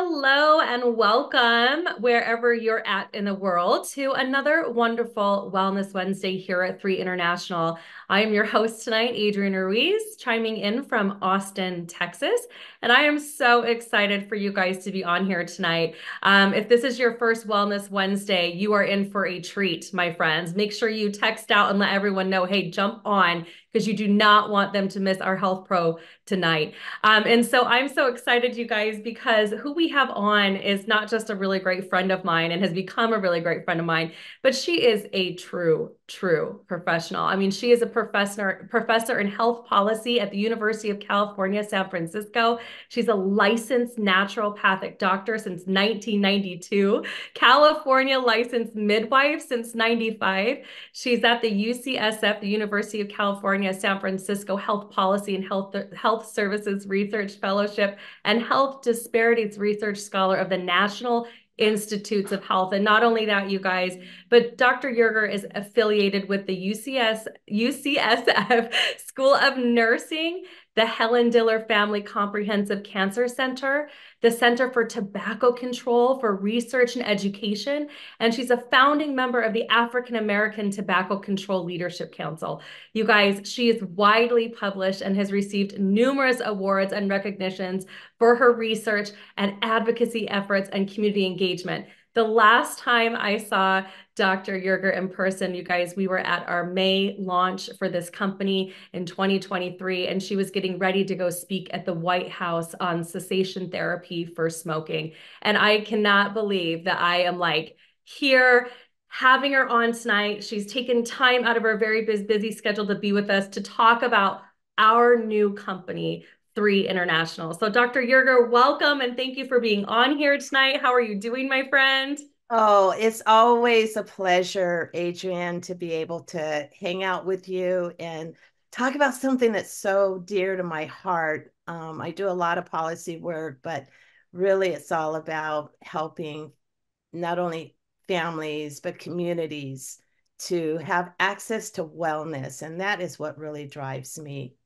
Hello and welcome wherever you're at in the world to another wonderful Wellness Wednesday here at 3 International. I am your host tonight, Adrianne Ruiz, chiming in from Austin, Texas. And I am so excited for you guys to be on here tonight. If this is your first Wellness Wednesday, you are in for a treat, my friends. Make sure you text out and let everyone know, hey, jump on, because you do not want them to miss our Health Pro tonight. And so I'm so excited, you guys, because who we have on is not just a really great friend of mine and has become a really great friend of mine, but she is a true professional. I mean, she is a professor in health policy at the University of California, San Francisco. She's a licensed naturopathic doctor since 1992, California licensed midwife since 95. She's at the UCSF, the University of California, San Francisco Health Policy and Health Services Research Fellowship and Health Disparities Research Scholar of the National Institutes of Health. And not only that, you guys, but Dr. Yerger is affiliated with the UCSF School of Nursing, the Helen Diller Family Comprehensive Cancer Center, the Center for Tobacco Control for Research and Education, and she's a founding member of the African American Tobacco Control Leadership Council. You guys, she is widely published and has received numerous awards and recognitions for her research and advocacy efforts and community engagement. The last time I saw Dr. Yerger in person, you guys, we were at our May launch for this company in 2023, and she was getting ready to go speak at the White House on cessation therapy for smoking. And I cannot believe that I am like here having her on tonight. She's taken time out of her very busy schedule to be with us to talk about our new company, 3 International. So Dr. Yerger, welcome and thank you for being on here tonight. How are you doing, my friend? Oh, it's always a pleasure, Adrienne, to be able to hang out with you and talk about something that's so dear to my heart. I do a lot of policy work, but really it's all about helping not only families, but communities to have access to wellness. And that is what really drives me.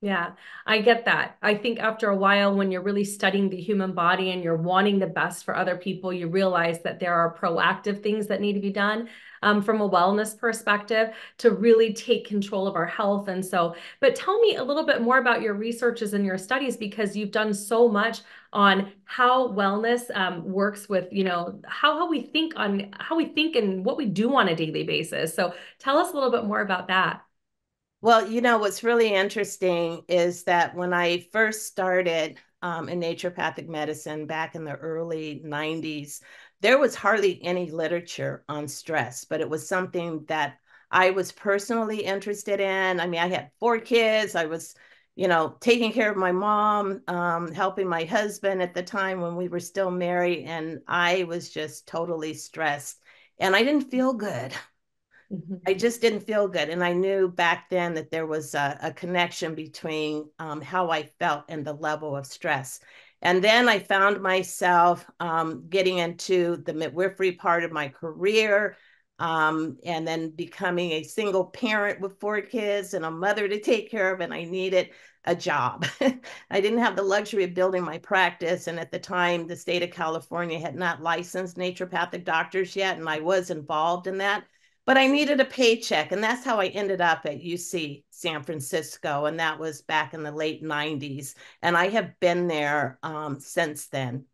Yeah, I get that. I think after a while, when you're really studying the human body and you're wanting the best for other people, you realize that there are proactive things that need to be done from a wellness perspective to really take control of our health. And so, but tell me a little bit more about your researches and your studies because you've done so much on how wellness works with, how we think and what we do on a daily basis. So tell us a little bit more about that. Well, what's really interesting is that when I first started in naturopathic medicine back in the early 90s, there was hardly any literature on stress, but it was something that I was personally interested in. I mean, I had 4 kids. I was, taking care of my mom, helping my husband at the time when we were still married, and I was just totally stressed and I didn't feel good. Mhm. I just didn't feel good. And I knew back then that there was a connection between how I felt and the level of stress. And then I found myself getting into the midwifery part of my career, and then becoming a single parent with 4 kids and a mother to take care of. And I needed a job. I didn't have the luxury of building my practice. And at the time, the state of California had not licensed naturopathic doctors yet. And I was involved in that, but I needed a paycheck. And that's how I ended up at UC San Francisco. And that was back in the late 90s. And I have been there since then.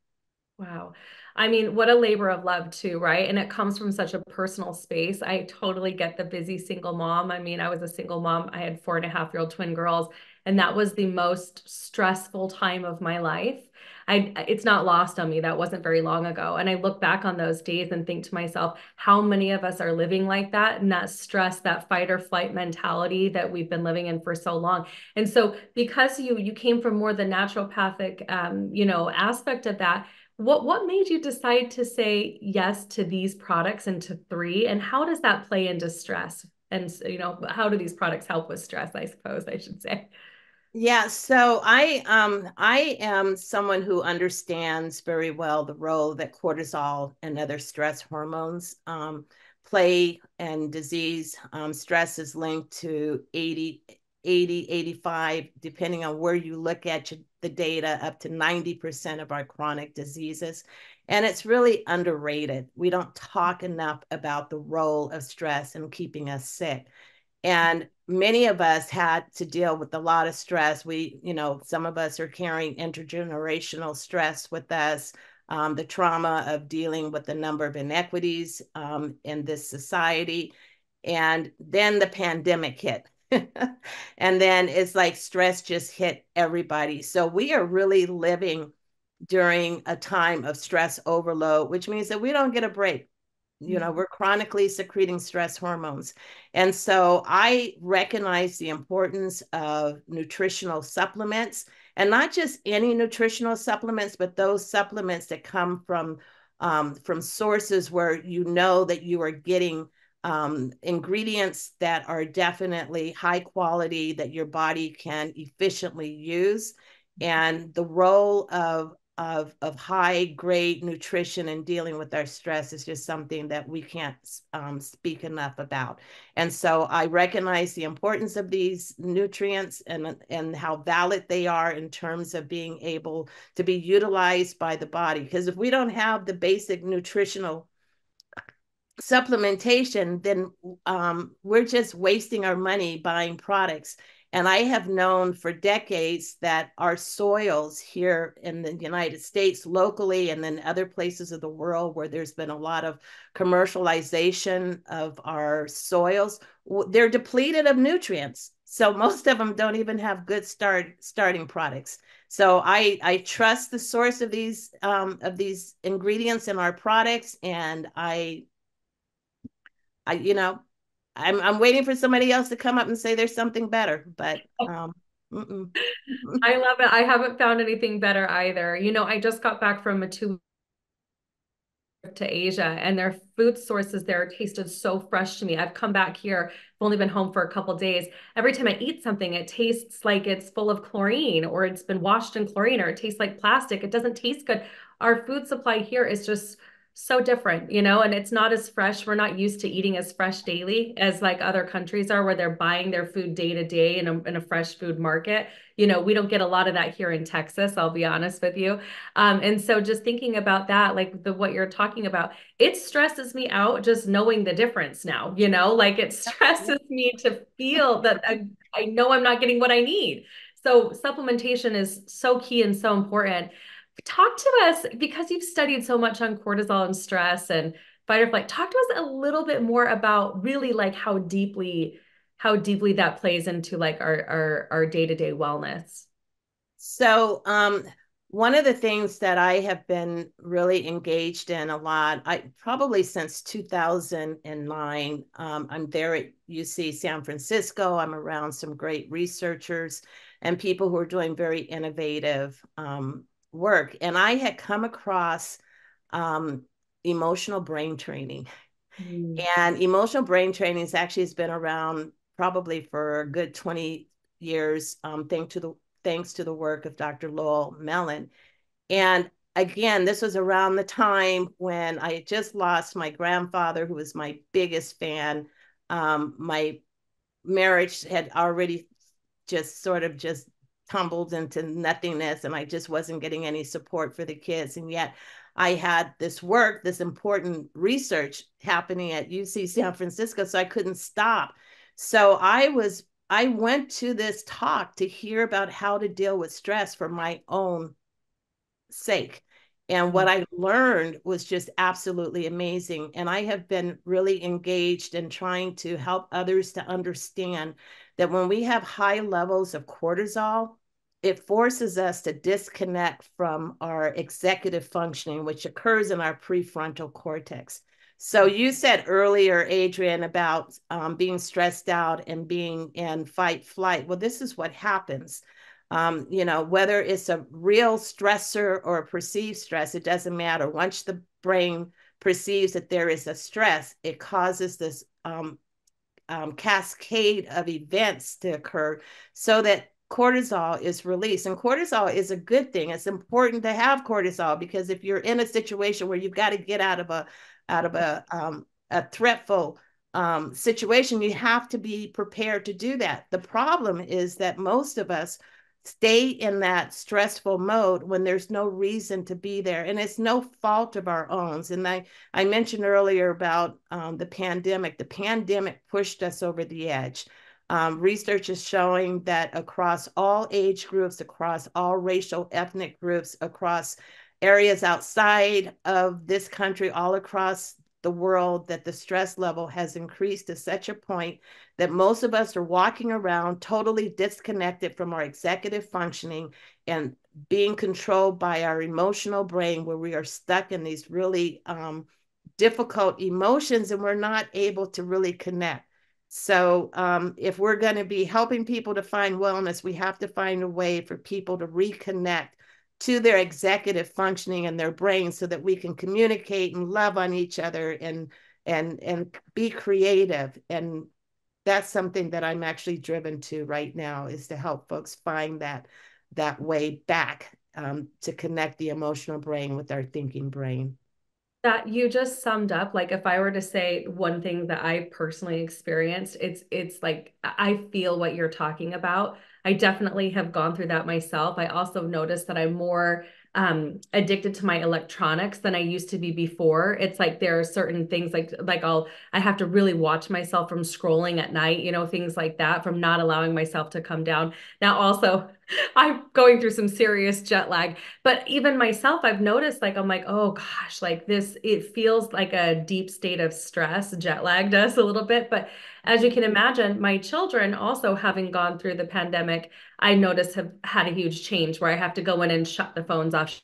Wow. I mean, what a labor of love too, right? And it comes from such a personal space. I totally get the busy single mom. I mean, I was a single mom. I had 4.5-year-old twin girls, and that was the most stressful time of my life. It's not lost on me. That wasn't very long ago. And I look back on those days and think to myself, how many of us are living like that? And that stress, that fight or flight mentality that we've been living in for so long. And so because you came from more the naturopathic, aspect of that, what made you decide to say yes to these products and to 3? And how does that play into stress? And how do these products help with stress, I suppose I should say. Yeah, so I am someone who understands very well the role that cortisol and other stress hormones play in disease. Stress is linked to 80, 85, depending on where you look at the data, up to 90% of our chronic diseases. And it's really underrated. We don't talk enough about the role of stress in keeping us sick. And many of us had to deal with a lot of stress. Some of us are carrying intergenerational stress with us, the trauma of dealing with the number of inequities in this society. And then the pandemic hit. And then it's like stress just hit everybody. So we are really living during a time of stress overload, which means that we don't get a break. We're chronically secreting stress hormones. And so I recognize the importance of nutritional supplements, and not just any nutritional supplements, but those supplements that come from sources where you know that you are getting ingredients that are definitely high quality, that your body can efficiently use. And the role of high grade nutrition and dealing with our stress is just something that we can't speak enough about. So I recognize the importance of these nutrients and how valid they are in terms of being able to be utilized by the body. Because if we don't have the basic nutritional supplementation, then we're just wasting our money buying products. And I have known for decades that our soils here in the United States, locally, and then other places of the world where there's been a lot of commercialization of our soils, they're depleted of nutrients. So most of them don't even have good starting products. So I trust the source of these ingredients in our products, and I'm waiting for somebody else to come up and say there's something better, but mm-mm. I love it. I haven't found anything better either. I just got back from a 2 to Asia, and their food sources there tasted so fresh to me. I've come back here, I've only been home for a couple days. Every time I eat something, it tastes like it's full of chlorine, or it's been washed in chlorine, or it tastes like plastic. It doesn't taste good. Our food supply here is just so different, and it's not as fresh. We're not used to eating as fresh daily as like other countries are, where they're buying their food day to day in a fresh food market. We don't get a lot of that here in Texas, I'll be honest with you. And so just thinking about that, like what you're talking about, it stresses me out just knowing the difference now, like it stresses me to feel that I know I'm not getting what I need. So supplementation is so key and so important. Talk to us, because you've studied so much on cortisol and stress and fight or flight. Talk to us a little bit more about really like how deeply that plays into like our day-to-day wellness. So one of the things that I have been really engaged in a lot, I probably since 2009, I'm there at UC San Francisco. I'm around some great researchers and people who are doing very innovative work. And I had come across emotional brain training. Mm. And emotional brain training has been around probably for a good 20 years, thanks to the work of Dr. Lowell Mellon. And again, this was around the time when I had just lost my grandfather, who was my biggest fan. My marriage had already just tumbled into nothingness, and I just wasn't getting any support for the kids. And yet I had this important research happening at UC San Francisco, so I couldn't stop. So I went to this talk to hear about how to deal with stress for my own sake. And what I learned was just absolutely amazing. And I have been really engaged in trying to help others to understand that when we have high levels of cortisol, it forces us to disconnect from our executive functioning, which occurs in our prefrontal cortex. So you said earlier, Adrianne, about being stressed out and being in fight flight. Well, this is what happens. Whether it's a real stressor or a perceived stress, it doesn't matter. Once the brain perceives that there is a stress, it causes this cascade of events to occur so that cortisol is released. And cortisol is a good thing. It's important to have cortisol, because if you're in a situation where you've got to get out of a threatful situation, you have to be prepared to do that. The problem is that most of us stay in that stressful mode when there's no reason to be there, and it's no fault of our own. And I mentioned earlier about the pandemic. The pandemic pushed us over the edge. Research is showing that across all age groups, across all racial, ethnic groups, across areas outside of this country, all across the world, that the stress level has increased to such a point that most of us are walking around totally disconnected from our executive functioning and being controlled by our emotional brain, where we are stuck in these really difficult emotions and we're not able to really connect. So if we're going to be helping people to find wellness, we have to find a way for people to reconnect to their executive functioning in their brain so that we can communicate and love on each other and be creative. And that's something that I'm actually driven to right now, is to help folks find that way back, to connect the emotional brain with our thinking brain. That you just summed up, like if I were to say one thing that I personally experienced, it's like I feel what you're talking about. I definitely have gone through that myself. I also noticed that I'm more addicted to my electronics than I used to be before. It's like there are certain things like I have to really watch myself from scrolling at night, things like that, from not allowing myself to come down. Now also I'm going through some serious jet lag. But even myself, I've noticed like I'm like, oh gosh, like this, it feels like a deep state of stress. Jet lag does a little bit. But as you can imagine, my children also having gone through the pandemic, I noticed have had a huge change where I have to go in and shut the phones off,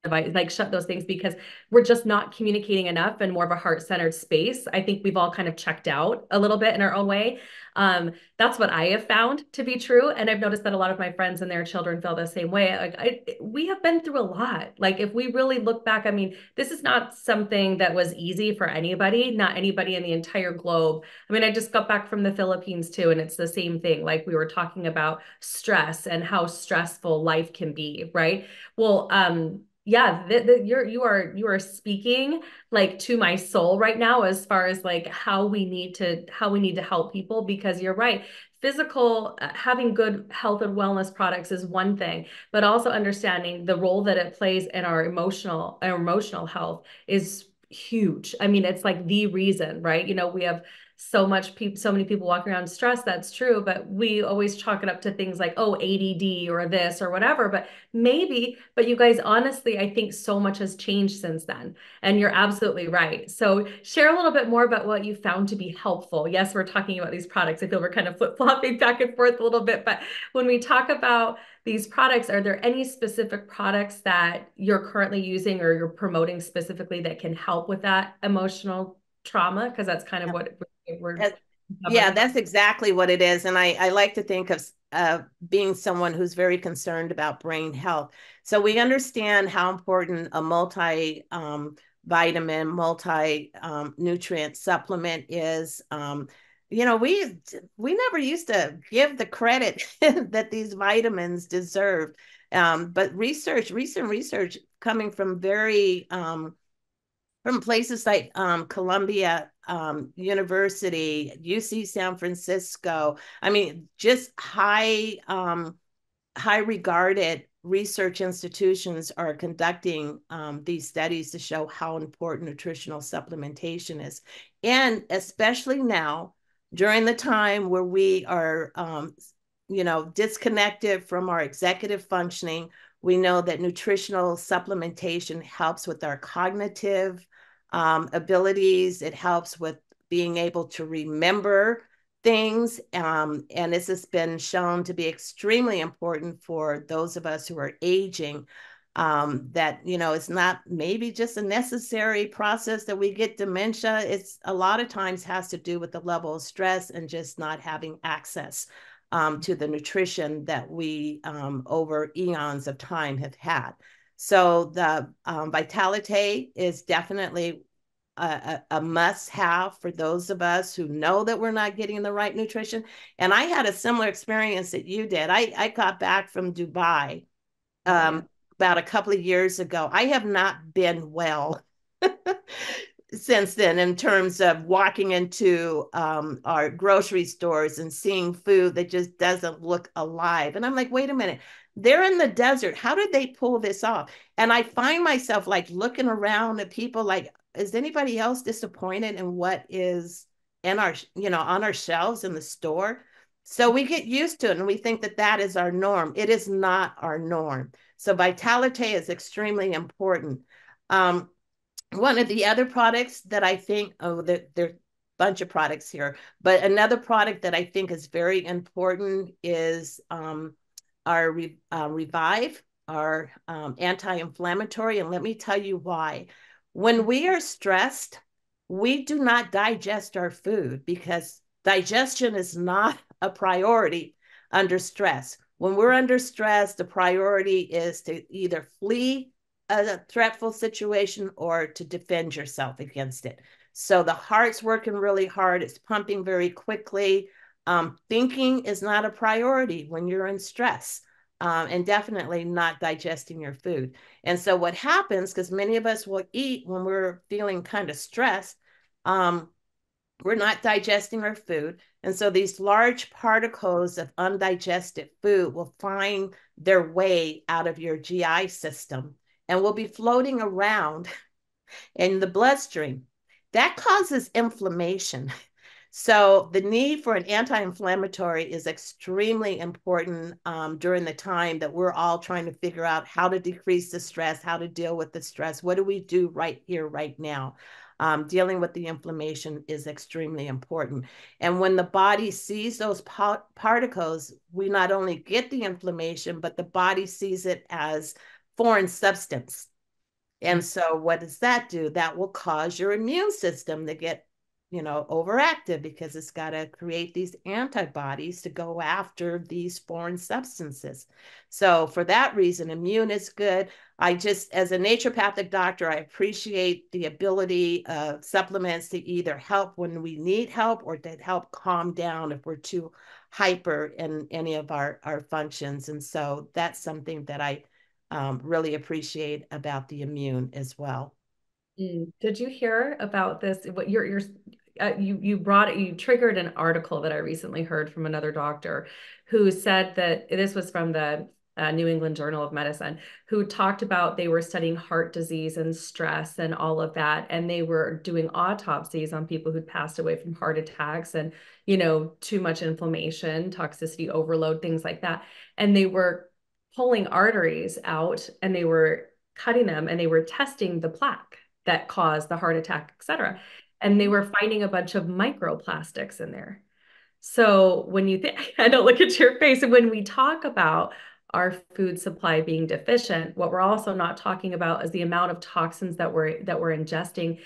like shut those things, because we're just not communicating enough in more of a heart-centered space. I think we've all kind of checked out a little bit in our own way. That's what I have found to be true. And I've noticed that a lot of my friends and their children feel the same way. We have been through a lot. Like if we really look back, I mean, this is not something that was easy for anybody, not anybody in the entire globe. I mean, I just got back from the Philippines too, and it's the same thing. Like we were talking about stress and how stressful life can be, right? Well, yeah, you are speaking like to my soul right now, as far as like how we need to help people, because you're right. Physical, having good health and wellness products is one thing, but also understanding the role that it plays in our emotional health is huge. I mean, it's like the reason, right? We have so many people walking around stressed. That's true, but we always chalk it up to things like, oh, ADD or this or whatever. But maybe, but you guys, honestly, I think so much has changed since then. And you're absolutely right. So share a little bit more about what you found to be helpful. Yes, we're talking about these products. I feel we're kind of flip-flopping back and forth a little bit, but when we talk about these products, are there any specific products that you're currently using or you're promoting specifically that can help with that emotional trauma? Because that's kind of what we're Yeah, covering. that's exactly what it is. And I like to think of being someone who's very concerned about brain health. So we understand how important a vitamin, multi nutrient supplement is. We never used to give the credit that these vitamins deserve. But recent research coming from from places like Columbia University, UC San Francisco. I mean, just high regarded research institutions are conducting these studies to show how important nutritional supplementation is. And especially now, during the time where we are, disconnected from our executive functioning, we know that nutritional supplementation helps with our cognitive abilities. It helps with being able to remember things. And this has been shown to be extremely important for those of us who are aging. That, it's not maybe just a necessary process that we get dementia. It's a lot of times has to do with the level of stress and just not having access to the nutrition that we over eons of time have had. So the Vitality is definitely a must have for those of us who know that we're not getting the right nutrition. And I had a similar experience that you did. I got back from Dubai Oh yeah. about a couple of years ago. I have not been well since then in terms of walking into our grocery stores and seeing food that just doesn't look alive. And I'm like, wait a minute, they're in the desert. How did they pull this off? And I find myself like looking around at people like, is anybody else disappointed in what is in our, on our shelves in the store? So we get used to it and we think that that is our norm. It is not our norm. So vitality is extremely important. Um, One of the other products that I think, oh, there's a bunch of products here, but another product that I think is very important is our Revive, our anti-inflammatory. And let me tell you why. When we are stressed, we do not digest our food because digestion is not a priority under stress. When we're under stress, the priority is to either flee a threatful situation or to defend yourself against it. So the heart's working really hard. It's pumping very quickly. Thinking is not a priority when you're in stress, and definitely not digesting your food. And so what happens, because many of us will eat when we're feeling kind of stressed, we're not digesting our food. And so these large particles of undigested food will find their way out of your GI system and will be floating around in the bloodstream. That causes inflammation. So the need for an anti-inflammatory is extremely important during the time that we're all trying to figure out how to decrease the stress, how to deal with the stress. What do we do right here, right now? Dealing with the inflammation is extremely important. And when the body sees those particles, we not only get the inflammation, but the body sees it as foreign substance. And so what does that do? That will cause your immune system to get, overactive because it's got to create these antibodies to go after these foreign substances. So for that reason, immune is good. I just, as a naturopathic doctor, I appreciate the ability of supplements to either help when we need help or to help calm down if we're too hyper in any of our functions. And so that's something that I really appreciate about the immune as well. Did you hear about this? What you triggered an article that I recently heard from another doctor who said that this was from the New England Journal of Medicine, who talked about they were studying heart disease and stress and all of that, and they were doing autopsies on people who'd passed away from heart attacks and too much inflammation, toxicity overload, things like that, and they were pulling arteries out and they were cutting them and they were testing the plaque that caused the heart attack, et cetera. And they were finding a bunch of microplastics in there. So when you think, I don't look at your face, and when we talk about our food supply being deficient, what we're also not talking about is the amount of toxins that we're ingesting,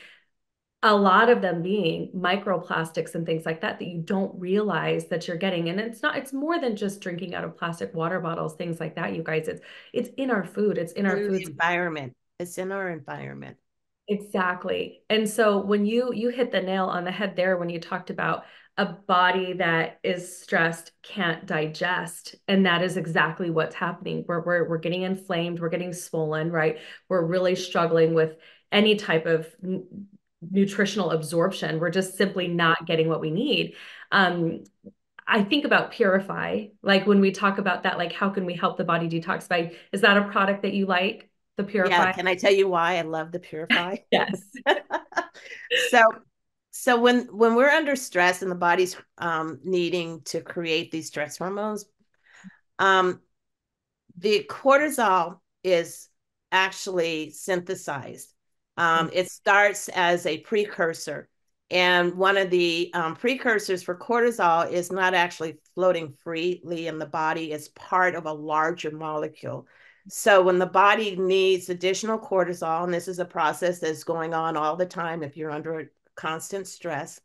a lot of them being microplastics and things like that that you don't realize that you're getting. And it's more than just drinking out of plastic water bottles, things like that, you guys. It's in our food, it's in our In the foods. environment. It's in our environment. Exactly. And so when you hit the nail on the head there when you talked about a body that is stressed can't digest, and that is exactly what's happening. We're getting inflamed, we're getting swollen, right? We're really struggling with any type of nutritional absorption. We're just simply not getting what we need. I think about Purify, like when we talk about that, like how can we help the body detoxify? Is that a product that you like, the Yeah, Purify? can I tell you why I love the Purify? Yes. So when we're under stress and the body's needing to create these stress hormones, um, the cortisol is actually synthesized. It starts as a precursor. And one of the precursors for cortisol is not actually floating freely in the body, it's part of a larger molecule. So when the body needs additional cortisol, and this is a process that's going on all the time if you're under constant stress,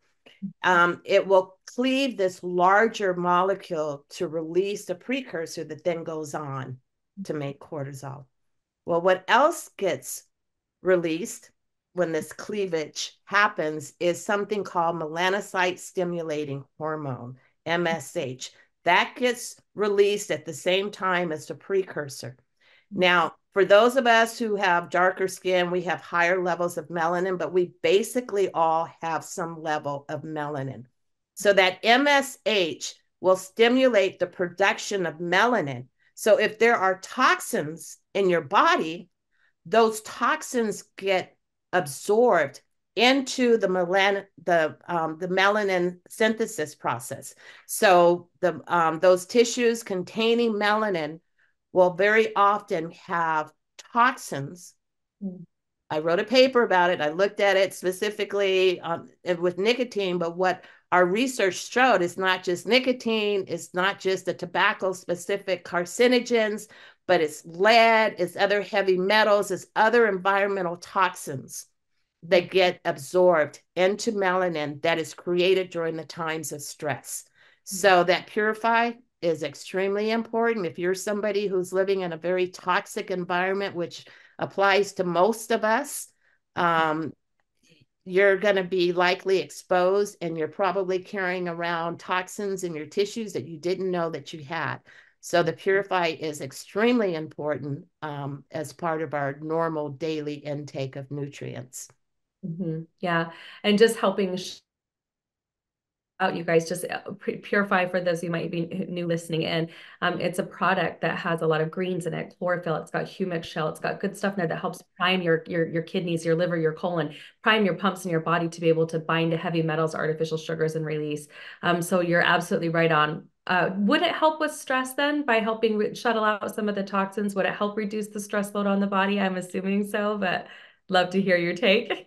it will cleave this larger molecule to release the precursor that then goes on to make cortisol. Well, what else gets released when this cleavage happens is something called melanocyte stimulating hormone, MSH. That gets released at the same time as the precursor. Now, for those of us who have darker skin, we have higher levels of melanin, but we basically all have some level of melanin. So that MSH will stimulate the production of melanin. So if there are toxins in your body, those toxins get absorbed into the melanin synthesis process. So those tissues containing melanin will very often have toxins. I wrote a paper about it. I looked at it specifically with nicotine, but what our research showed is not just nicotine, it's not just the tobacco specific carcinogens, but it's lead, it's other heavy metals, it's other environmental toxins that get absorbed into melanin that is created during the times of stress. So that purify is extremely important. If you're somebody who's living in a very toxic environment, which applies to most of us, you're going to be likely exposed, and you're probably carrying around toxins in your tissues that you didn't know that you had. So the purify is extremely important as part of our normal daily intake of nutrients. Yeah. And just helping out, you guys, just purify for those who might be new listening in. It's a product that has a lot of greens in it, chlorophyll, it's got humic shell, it's got good stuff in there that helps prime your kidneys, your liver, your colon, prime your pumps in your body to be able to bind to heavy metals, artificial sugars, and release. So you're absolutely right on. Would it help with stress then by helping shuttle out some of the toxins? Would it help reduce the stress load on the body? I'm assuming so, but love to hear your take.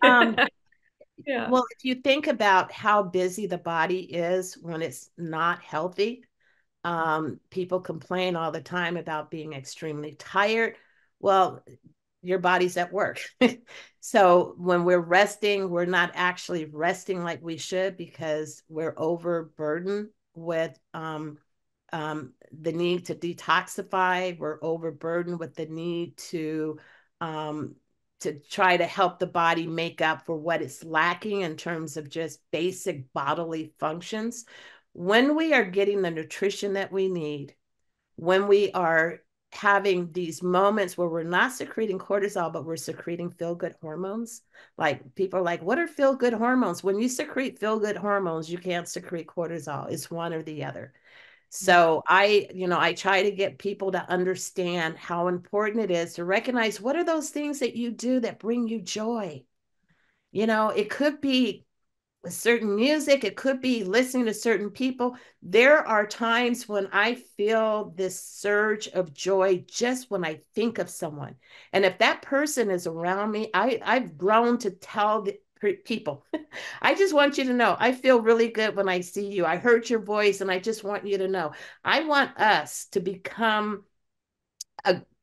Yeah. Well, if you think about how busy the body is when it's not healthy, people complain all the time about being extremely tired. Well, your body's at work. So when we're resting, we're not actually resting like we should because we're overburdened with the need to detoxify. We're overburdened with the need to try to help the body make up for what it's lacking in terms of just basic bodily functions. When we are getting the nutrition that we need, when we are having these moments where we're not secreting cortisol, but we're secreting feel-good hormones. Like people are like, what are feel-good hormones? When you secrete feel-good hormones, you can't secrete cortisol. It's one or the other. So I try to get people to understand how important it is to recognize what are those things that you do that bring you joy. It could be with certain music, it could be listening to certain people. There are times when I feel this surge of joy just when I think of someone. And if that person is around me, I've grown to tell the people, I just want you to know, I feel really good when I see you. I heard your voice, and I just want you to know, I want us to become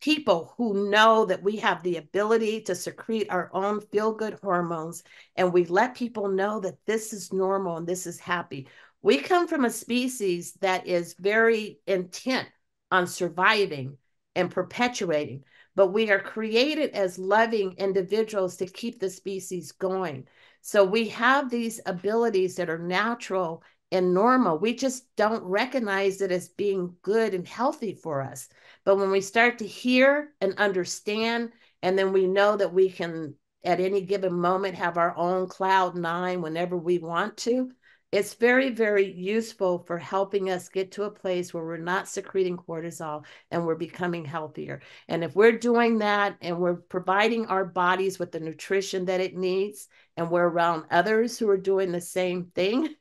people who know that we have the ability to secrete our own feel-good hormones, and we let people know that this is normal and this is happy. We come from a species that is very intent on surviving and perpetuating, but we are created as loving individuals to keep the species going. So we have these abilities that are natural and normal. We just don't recognize it as being good and healthy for us. But when we start to hear and understand, and then we know that we can, at any given moment, have our own cloud 9 whenever we want to, it's very, very useful for helping us get to a place where we're not secreting cortisol and we're becoming healthier. And if we're doing that and we're providing our bodies with the nutrition that it needs, and we're around others who are doing the same thing,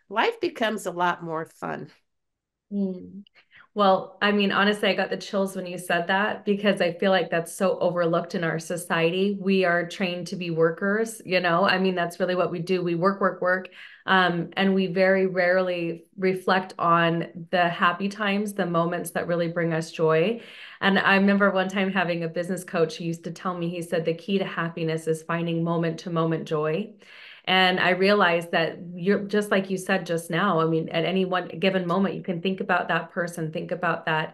life becomes a lot more fun. Mm. Well, I mean, honestly, I got the chills when you said that because I feel like that's so overlooked in our society. We are trained to be workers, I mean, that's really what we do. We work, work, work. And we very rarely reflect on the happy times, the moments that really bring us joy. And I remember one time having a business coach who used to tell me, he said, the key to happiness is finding moment to moment joy. And I realized that you're just like you said just now. I mean, at any one given moment, you can think about that person, think about that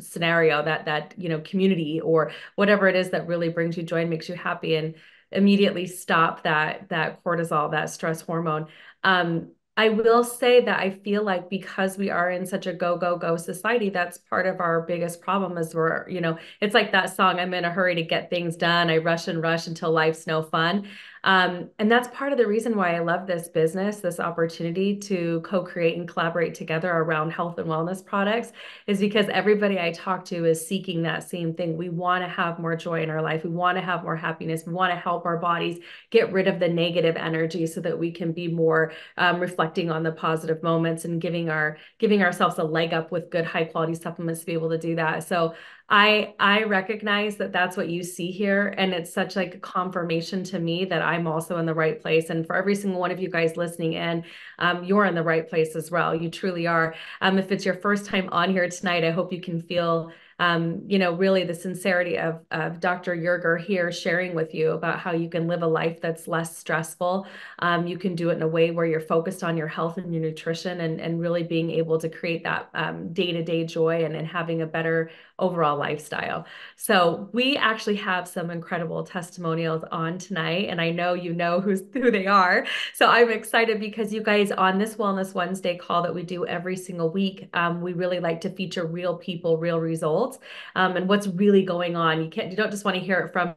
scenario, that community, or whatever it is that really brings you joy and makes you happy, and immediately stop that cortisol, that stress hormone. I will say that I feel like because we are in such a go, go, go society, that's part of our biggest problem is it's like that song, I'm in a hurry to get things done. I rush and rush until life's no fun. And that's part of the reason why I love this business, this opportunity to co-create and collaborate together around health and wellness products is because everybody I talk to is seeking that same thing. We want to have more joy in our life. We want to have more happiness. We want to help our bodies get rid of the negative energy so that we can be more reflecting on the positive moments and giving ourselves a leg up with good high quality supplements to be able to do that. So I recognize that that's what you see here, and it's such like a confirmation to me that I'm also in the right place. And for every single one of you guys listening in, you're in the right place as well. You truly are. If it's your first time on here tonight, I hope you can feel really the sincerity of Dr. Yerger here sharing with you about how you can live a life that's less stressful. You can do it in a way where you're focused on your health and your nutrition and really being able to create that day-to-day joy and having a better overall lifestyle. So we actually have some incredible testimonials on tonight, and I know you know who they are. So I'm excited because you guys on this Wellness Wednesday call that we do every single week, we really like to feature real people, real results, and what's really going on. You don't just want to hear it from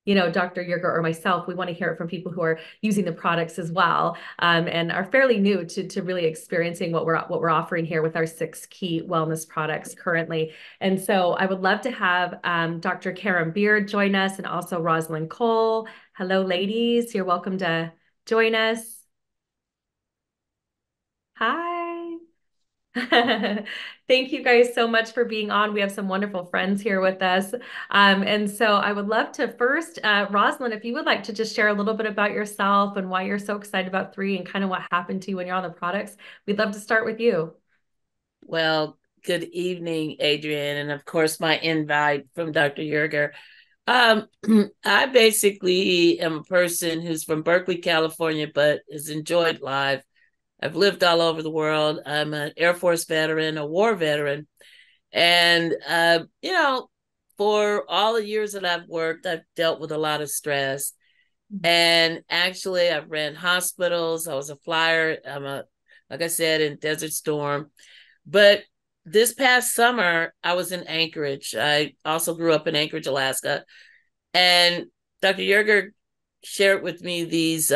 Dr. Yerger or myself. We want to hear it from people who are using the products as well, and are fairly new to really experiencing what we're offering here with our 6 key wellness products currently. And so I would love to have Dr. Karen Beard join us and also Rosalyn Cole. Hello, ladies. You're welcome to join us. Hi. Thank you guys so much for being on. We have some wonderful friends here with us. And so I would love to first, Rosalyn, if you would like to just share a little bit about yourself and why you're so excited about 3 and kind of what happened to you when you're on the products, we'd love to start with you. Well, good evening, Adrianne, and of course, my invite from Dr. Yerger. Um, I basically am a person who's from Berkeley, California, but has enjoyed life. I've lived all over the world. I'm an Air Force veteran, a war veteran. And, for all the years that I've worked, I've dealt with a lot of stress. And actually, I've ran hospitals. I was a flyer. Like I said, in Desert Storm. But this past summer, I was in Anchorage. I also grew up in Anchorage, Alaska. And Dr. Yerger shared with me these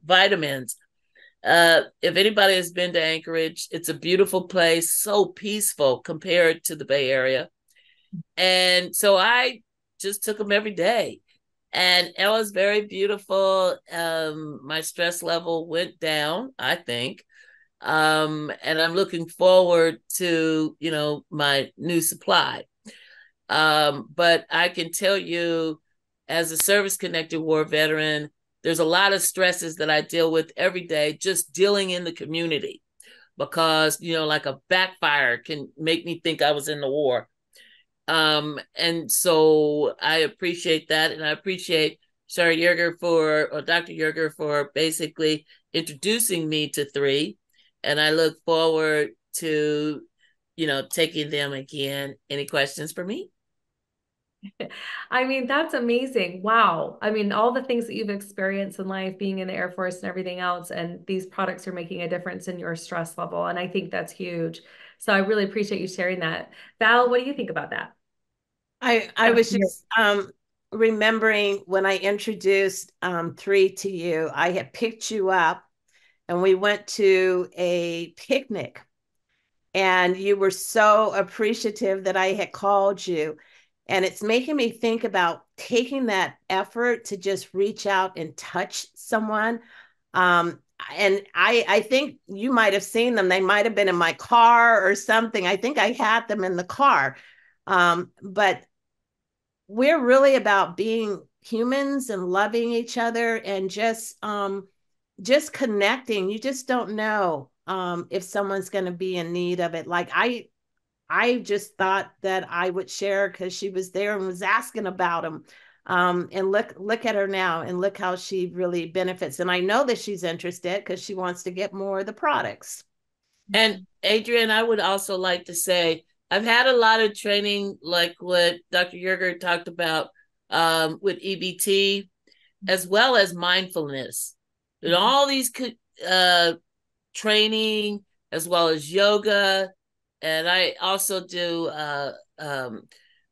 vitamins. If anybody has been to Anchorage, it's a beautiful place, so peaceful compared to the Bay Area. And so I just took them every day. And it was very beautiful. My stress level went down, I think. And I'm looking forward to, my new supply. But I can tell you, as a service-connected war veteran, there's a lot of stresses that I deal with every day, just dealing in the community, because, like a backfire can make me think I was in the war. And so I appreciate that. And I appreciate Dr. Yerger for basically introducing me to 3. And I look forward to, taking them again. Any questions for me? I mean, that's amazing. Wow. I mean, all the things that you've experienced in life, being in the Air Force and everything else, and these products are making a difference in your stress level. And I think that's huge. So I really appreciate you sharing that. Val, what do you think about that? I was just remembering when I introduced 3 to you, I had picked you up and we went to a picnic, and you were so appreciative that I had called you. And it's making me think about taking that effort to just reach out and touch someone. And I think you might have seen them. They might have been in my car or something. I think I had them in the car. But we're really about being humans and loving each other and just connecting. You just don't know if someone's going to be in need of it. Like I just thought that I would share because she was there and was asking about them. And look at her now and look how she really benefits. And I know that she's interested because she wants to get more of the products. And Adrian, I would also like to say, I've had a lot of training, like what Dr. Yerger talked about with EBT, as well as mindfulness. and all these training as well as yoga, and I also do water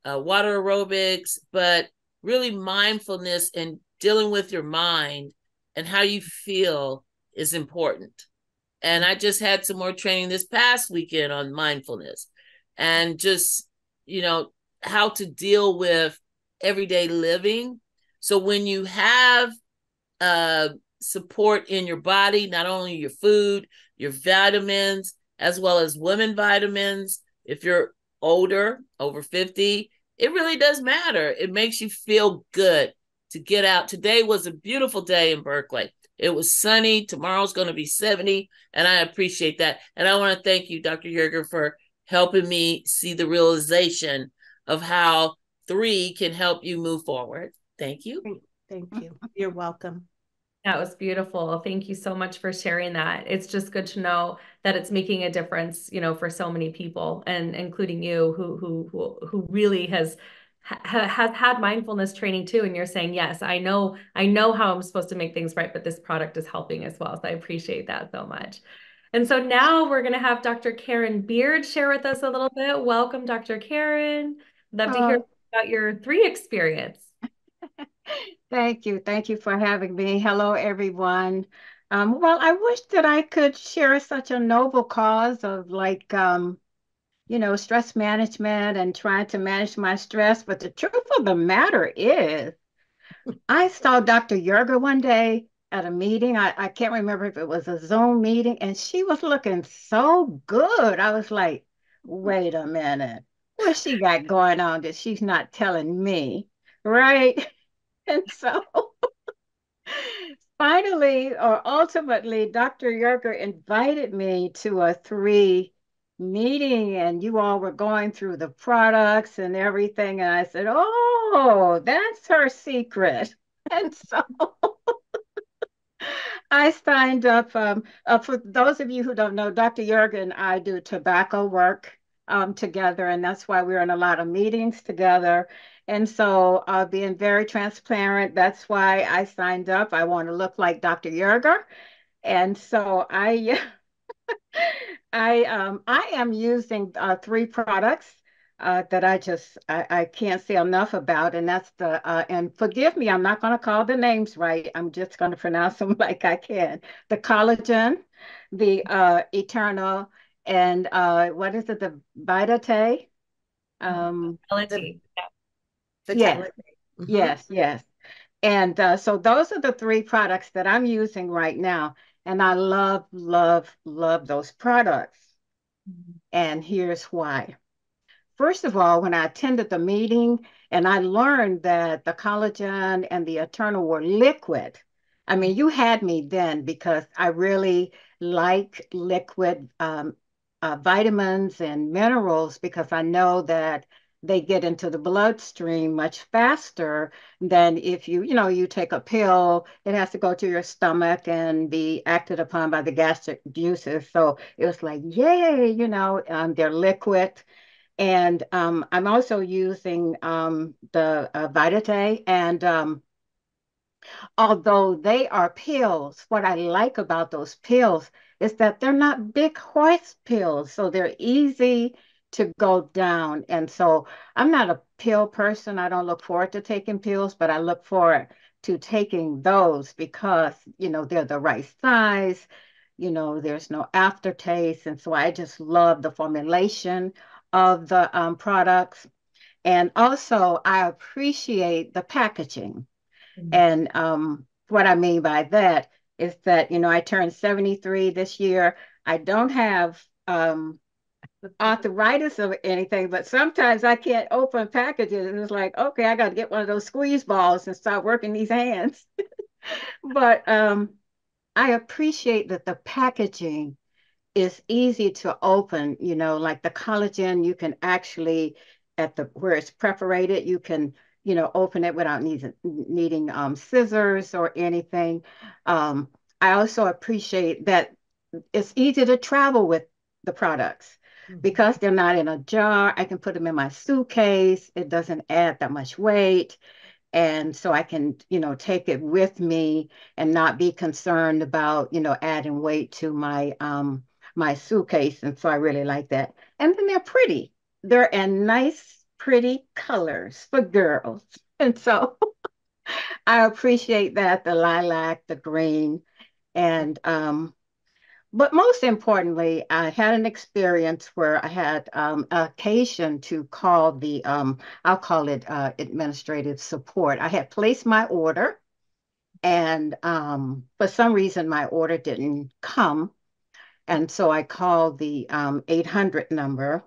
aerobics, but really mindfulness and dealing with your mind and how you feel is important. And I just had some more training this past weekend on mindfulness and just, how to deal with everyday living. So when you have support in your body, not only your food, your vitamins, as well as women vitamins, if you're older, over 50, it really does matter. It makes you feel good to get out. Today was a beautiful day in Berkeley. It was sunny. Tomorrow's going to be 70, and I appreciate that. And I want to thank you, Dr. Yerger, for helping me see the realization of how 3 can help you move forward. Thank you. Thank you. You're welcome. That was beautiful. Thank you so much for sharing that. It's just good to know that it's making a difference, for so many people, and including you, who really has had mindfulness training too. And you're saying, yes, I know how I'm supposed to make things right, but this product is helping as well. So I appreciate that so much. And so now we're going to have Dr. Karen Beard share with us a little bit. Welcome, Dr. Karen. Love to hear about your 3 experience. Thank you. Thank you for having me. Hello, everyone. Well, I wish that I could share such a noble cause of stress management and trying to manage my stress. But the truth of the matter is, I saw Dr. Yerger one day at a meeting. I can't remember if it was a Zoom meeting, and she was looking so good. I was like, wait a minute, what's she got going on that she's not telling me, right? And so finally, or ultimately, Dr. Yerger invited me to a 3 meeting, and you all were going through the products and everything. And I said, oh, that's her secret. And so I signed up. For those of you who don't know, Dr. Yerger and I do tobacco work together, and that's why we're in a lot of meetings together. And so, being very transparent, that's why I signed up. I want to look like Dr. Yerger. And so I am using 3 products that I can't say enough about, and that's and forgive me, I'm not going to call the names right. I'm just going to pronounce them like I can. The collagen, the Eternal, and what is it? The Vitate. Vitality. Yes, yes. And so those are the 3 products that I'm using right now. And I love, love, love those products. And here's why. First of all, when I attended the meeting and I learned that the collagen and the Eternal were liquid, I mean, you had me then because I really like liquid vitamins and minerals because I know that they get into the bloodstream much faster than if you take a pill. It has to go to your stomach and be acted upon by the gastric juices. So it was like, yay, they're liquid. And I'm also using the Vitate, and although they are pills, what I like about those pills is that they're not big horse pills, so they're easy to go down. And so I'm not a pill person. I don't look forward to taking pills, but I look forward to taking those because, they're the right size. There's no aftertaste. And so I just love the formulation of the products. And also, I appreciate the packaging. And what I mean by that is that, I turned 73 this year. I don't have arthritis or anything, but sometimes I can't open packages. And it's like, okay, I got to get one of those squeeze balls and start working these hands. But I appreciate that the packaging is easy to open, like the collagen, you can actually, where it's perforated, you can, open it without needing scissors or anything. I also appreciate that it's easy to travel with the products because they're not in a jar. I can put them in my suitcase. It doesn't add that much weight. And so I can, take it with me and not be concerned about, adding weight to my suitcase. And so I really like that. And then they're pretty. They're in nice, pretty colors for girls. And so I appreciate that, the lilac, the green, and but most importantly, I had an experience where I had occasion to call I'll call it administrative support. I had placed my order, and for some reason, my order didn't come. And so I called the 800 number,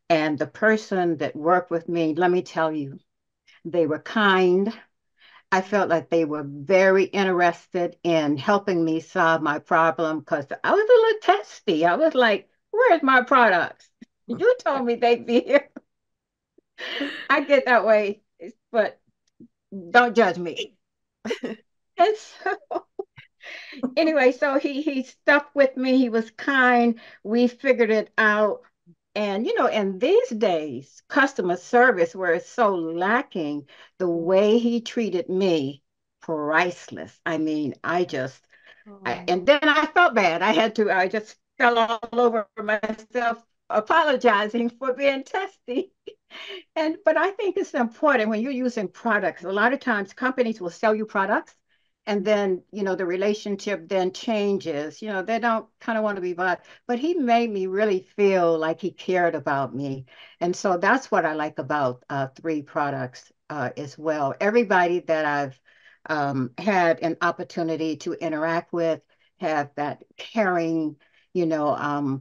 and the person that worked with me, let me tell you, they were kind. I felt like they were very interested in helping me solve my problem because I was a little testy. I was like, where's my products? You told me they'd be here. I get that way, but don't judge me. And so, anyway, so he stuck with me. He was kind. We figured it out. And, in these days, customer service, where it's so lacking, the way he treated me, priceless. I mean, and then I felt bad. I just fell all over myself, apologizing for being testy. But I think it's important when you're using products. A lot of times companies will sell you products and then, the relationship then changes. They don't kind of want to be bought. But he made me really feel like he cared about me. And so that's what I like about three products as well. Everybody that I've had an opportunity to interact with have that caring, a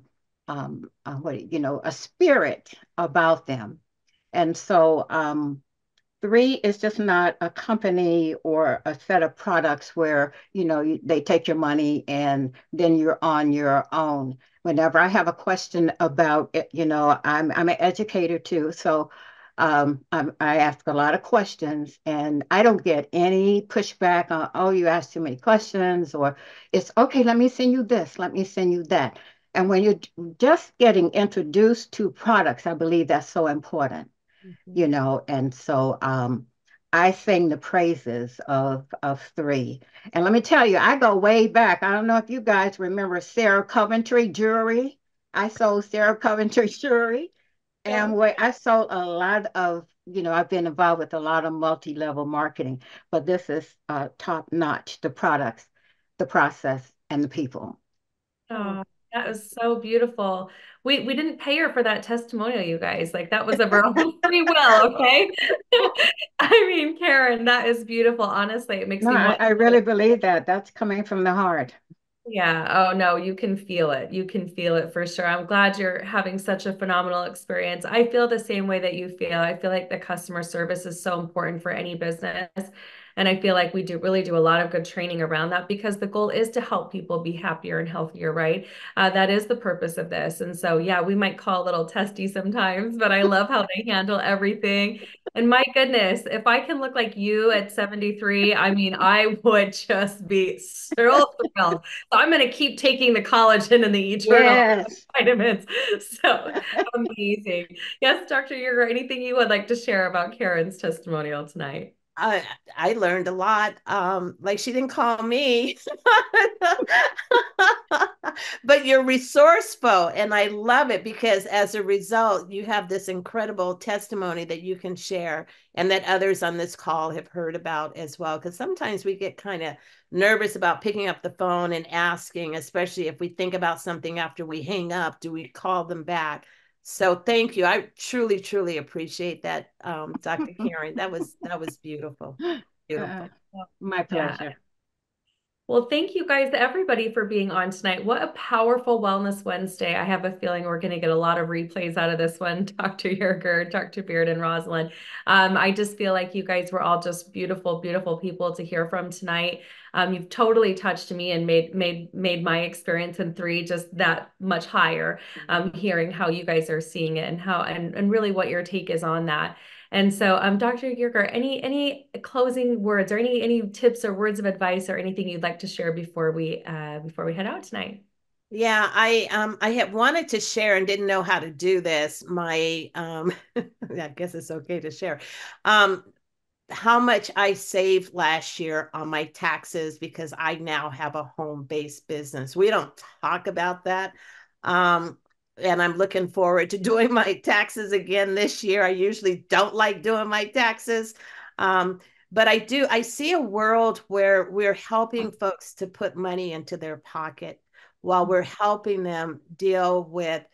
spirit about them. And so three is just not a company or a set of products where, they take your money and then you're on your own. Whenever I have a question about it, I'm an educator too. So I ask a lot of questions and I don't get any pushback on, oh, you asked too many questions, or it's okay, let me send you this, let me send you that. And when you're just getting introduced to products, I believe that's so important, and so I sing the praises of three. And let me tell you, I go way back. I don't know if you guys remember Sarah Coventry Jewelry. I sold Sarah Coventry Jewelry. And where I sold a lot of, I've been involved with a lot of multi-level marketing, but this is top notch, the products, the process, and the people. Oh, that was so beautiful. We didn't pay her for that testimonial, you guys. Like that was of her own free will, okay? I mean, Karen, that is beautiful. Honestly, it makes No, me want. I really believe that. That's coming from the heart. Yeah. Oh, no, you can feel it. You can feel it for sure. I'm glad you're having such a phenomenal experience. I feel the same way that you feel. I feel like the customer service is so important for any business. And I feel like we do really do a lot of good training around that because the goal is to help people be happier and healthier, right? That is the purpose of this. And so, yeah, we might call a little testy sometimes, but I love how they handle everything. And my goodness, if I can look like you at 73, I mean, I would just be so thrilled. I'm going to keep taking the collagen and the eternal Yes. vitamins. So amazing. Yes, Dr. Yerger, anything you would like to share about Karen's testimonial tonight? I learned a lot. Like she didn't call me, but you're resourceful, and I love it because as a result, you have this incredible testimony that you can share, and that others on this call have heard about as well. Because sometimes we get kind of nervous about picking up the phone and asking, especially if we think about something after we hang up, do we call them back? So thank you. I truly, truly appreciate that, Dr. Karen. That was beautiful. Uh, Beautiful. my Yeah. pleasure. Well, thank you guys, everybody, for being on tonight. What a powerful Wellness Wednesday. I have a feeling we're going to get a lot of replays out of this one, Dr. Yerger, Dr. Beard, and Rosalyn. I just feel like you guys were all just beautiful, beautiful people to hear from tonight. You've totally touched me and made my experience in three just that much higher. Hearing how you guys are seeing it and how and really what your take is on that. And so, Dr. Yerger, any closing words or any tips or words of advice or anything you'd like to share before we head out tonight? Yeah, I had wanted to share and didn't know how to do this. My I guess it's okay to share. Um how much I saved last year on my taxes because I now have a home-based business. We don't talk about that. And I'm looking forward to doing my taxes again this year. I usually don't like doing my taxes. But I see a world where we're helping folks to put money into their pocket while we're helping them deal with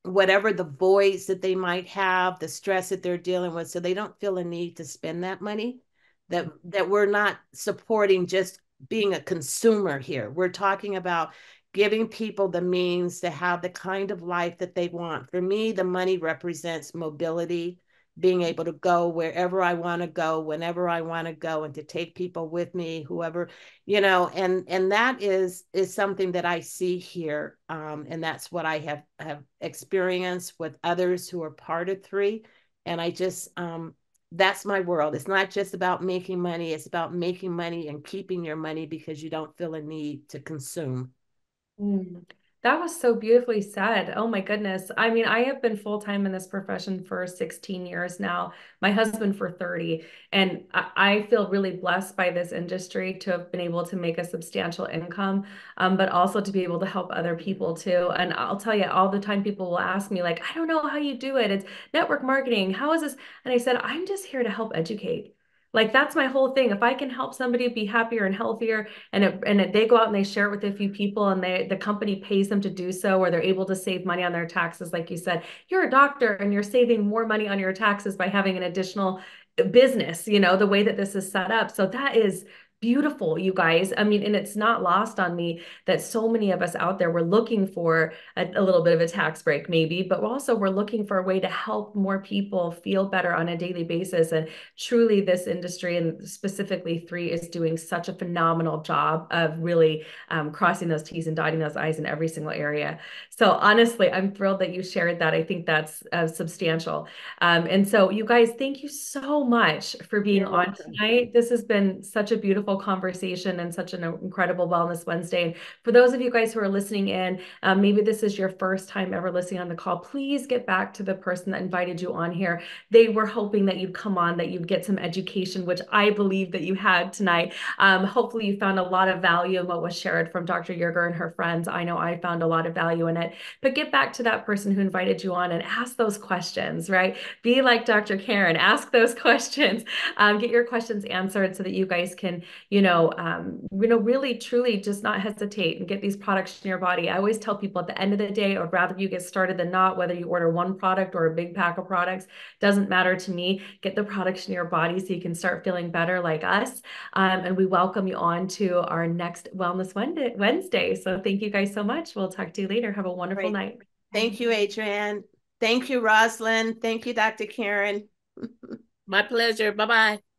whatever the voids that they might have, the stress that they're dealing with, so they don't feel a need to spend that money. That we're not supporting just being a consumer here. We're talking about giving people the means to have the kind of life that they want. For me, the money represents mobility, being able to go wherever I want to go, whenever I want to go, and to take people with me, whoever, and that is something that I see here. And that's what I have experienced with others who are part of three. And I just, that's my world. It's not just about making money. It's about making money and keeping your money because you don't feel a need to consume. That was so beautifully said. Oh my goodness. I mean, I have been full-time in this profession for 16 years now, my husband for 30. And I feel really blessed by this industry to have been able to make a substantial income, but also to be able to help other people too. And I'll tell you, all the time people will ask me, like, I don't know how you do it. It's network marketing. How is this? And I said, I'm just here to help educate. Like, that's my whole thing. If I can help somebody be happier and healthier, they go out and they share it with a few people, and the company pays them to do so, or they're able to save money on their taxes. Like you said, you're a doctor and you're saving more money on your taxes by having an additional business, the way that this is set up. So that is beautiful, you guys. I mean, and it's not lost on me that so many of us out there, we're looking for a little bit of a tax break maybe, but we're looking for a way to help more people feel better on a daily basis. And truly, this industry, and specifically three, is doing such a phenomenal job of really crossing those T's and dotting those I's in every single area. So honestly, I'm thrilled that you shared that. I think that's substantial. And so you guys, thank you so much for being You're on welcome. tonight. This has been such a beautiful conversation and such an incredible Wellness Wednesday. And for those of you guys who are listening in, maybe this is your first time ever listening on the call, please get back to the person that invited you on here. They were hoping that you'd come on, that you'd get some education, which I believe that you had tonight. Hopefully you found a lot of value in what was shared from Dr. Yerger and her friends. I know I found a lot of value in it, but get back to that person who invited you on and ask those questions, right? Be like Dr. Karen, ask those questions, get your questions answered so that you guys can, really, truly just not hesitate and get these products in your body. I always tell people at the end of the day, I'd rather you get started than not, whether you order one product or a big pack of products, doesn't matter to me. Get the products in your body so you can start feeling better like us. And we welcome you on to our next Wellness Wednesday. So thank you guys so much. We'll talk to you later. Have a wonderful night. Thank you, Adrianne. Thank you, Rosalyn. Thank you, Dr. Karen. My pleasure. Bye-bye.